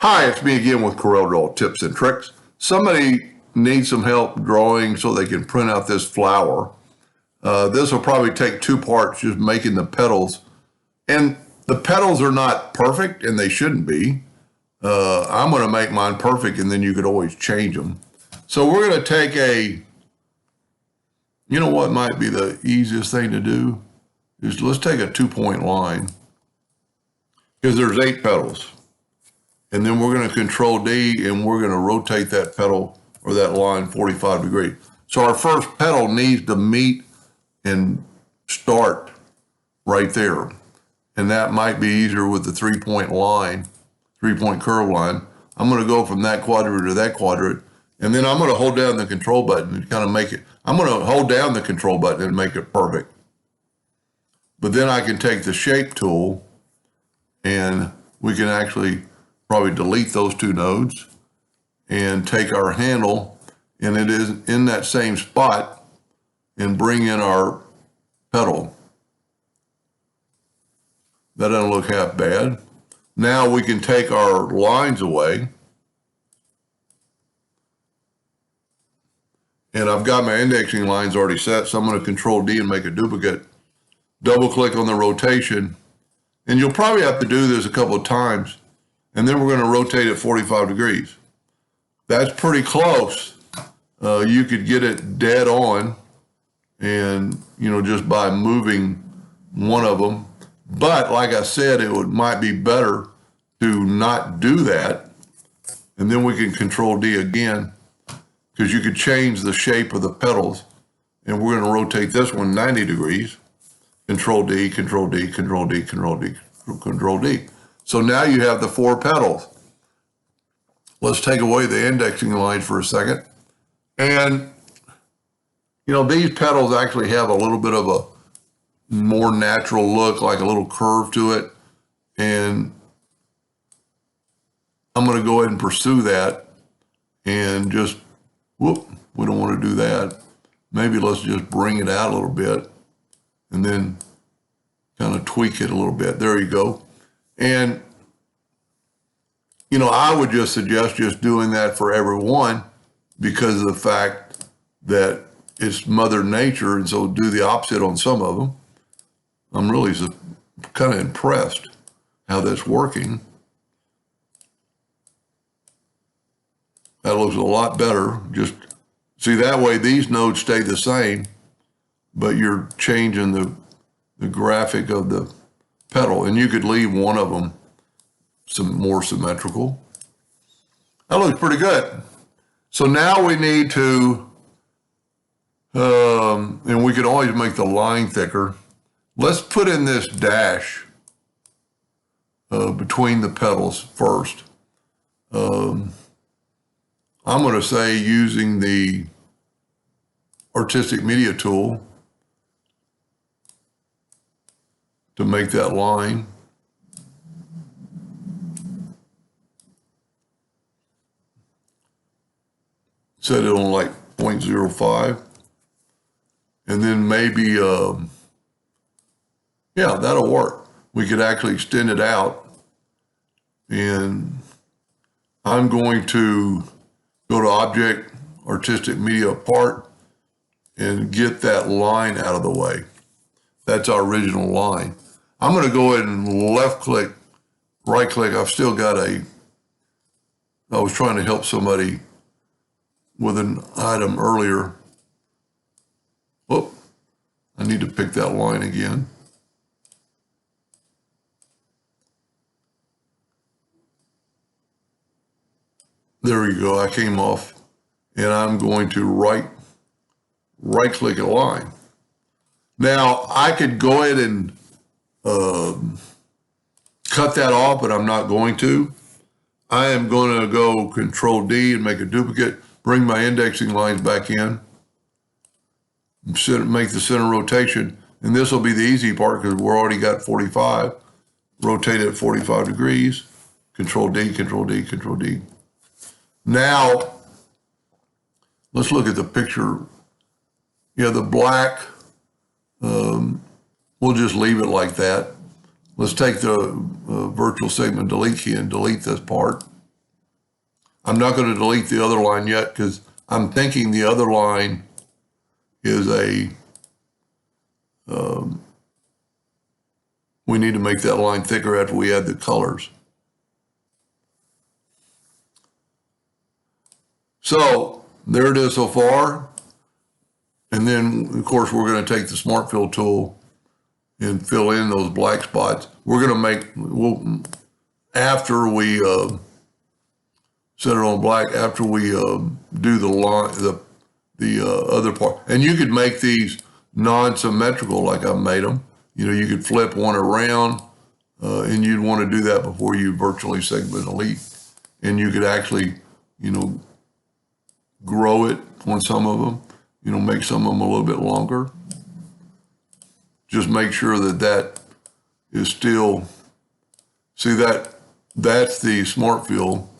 Hi, it's me again with CorelDraw tips and tricks. Somebody needs some help drawing so they can print out this flower. This will probably take two parts, just making the petals. And the petals are not perfect, and they shouldn't be. I'm going to make mine perfect, and then you could always change them. So we're going to take you know what might be the easiest thing to do? Is let's take a 2-point line, because there's 8 petals. And then we're going to Control D, and we're going to rotate that petal or that line 45 degrees. So our first petal needs to meet and start right there. And that might be easier with the 3-point line, 3-point curve line. I'm going to go from that quadrant to that quadrant. And then I'm going to hold down the control button and kind of make it. I'm going to hold down the control button and make it perfect. But then I can take the shape tool, and we can actually probably delete those 2 nodes and take our handle, and it is in that same spot, and bring in our petal. That doesn't look half bad. Now we can take our lines away, and I've got my indexing lines already set, so I'm going to Control D and make a duplicate. Double click on the rotation, and you'll probably have to do this a couple of times. And then we're going to rotate it 45 degrees. That's pretty close. You could get it dead on, and just by moving one of them. But like I said, might be better to not do that. And then we can Control D again, because you could change the shape of the petals. And we're going to rotate this one 90 degrees. Control D, Control D, Control D, Control D, Control D. So now you have the 4 petals. Let's take away the indexing lines for a second. And, these petals actually have a little bit of a more natural look, like a little curve to it. And I'm going to go ahead and pursue that. And just, we don't want to do that. Maybe let's just bring it out a little bit and then kind of tweak it a little bit. There you go. And, I would just suggest just doing that for everyone, because of the fact that it's Mother Nature, and so do the opposite on some of them. I'm really kind of impressed how that's working. That looks a lot better. Just see, that way these nodes stay the same, but you're changing the graphic of the petal, and you could leave one of them some more symmetrical. That looks pretty good. So now we need to, and we can always make the line thicker. Let's put in this dash between the petals first. I'm going to say, using the artistic media tool to make that line. Set it on like 0.05. And then maybe, yeah, that'll work. We could actually extend it out. And I'm going to go to Object, Artistic Media Part, and get that line out of the way. That's our original line. I'm going to go ahead and left click, right click. I've still got I was trying to help somebody with an item earlier. Whoop, I need to pick that line again. There you go, I came off, and I'm going to right click a line. Now I could go ahead and cut that off, but I'm not going to. I am going to go Control D and make a duplicate, bring my indexing lines back in, make the center rotation, and this will be the easy part because we're already got 45. Rotate it 45 degrees, Control D, Control D, Control D. Now, let's look at the picture. Yeah, the black, we'll just leave it like that. Let's take the virtual segment delete key and delete this part. I'm not going to delete the other line yet because I'm thinking the other line is we need to make that line thicker after we add the colors. So there it is so far. And then, of course, we're going to take the Smart Fill tool and fill in those black spots. We're going to after we set it on black, after we do the line, the other part. And you could make these non-symmetrical like I made them. You know, you could flip one around, and you'd want to do that before you virtually segment elite. And you could actually, you know, grow it on some of them, you know, make some of them a little bit longer. Just make sure that that is still, see that's the Smart Fill.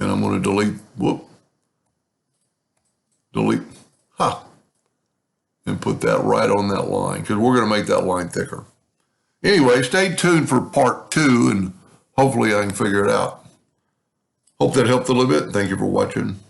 And I'm going to delete, and put that right on that line because we're going to make that line thicker. Anyway, stay tuned for part 2 and hopefully I can figure it out. Hope that helped a little bit. Thank you for watching.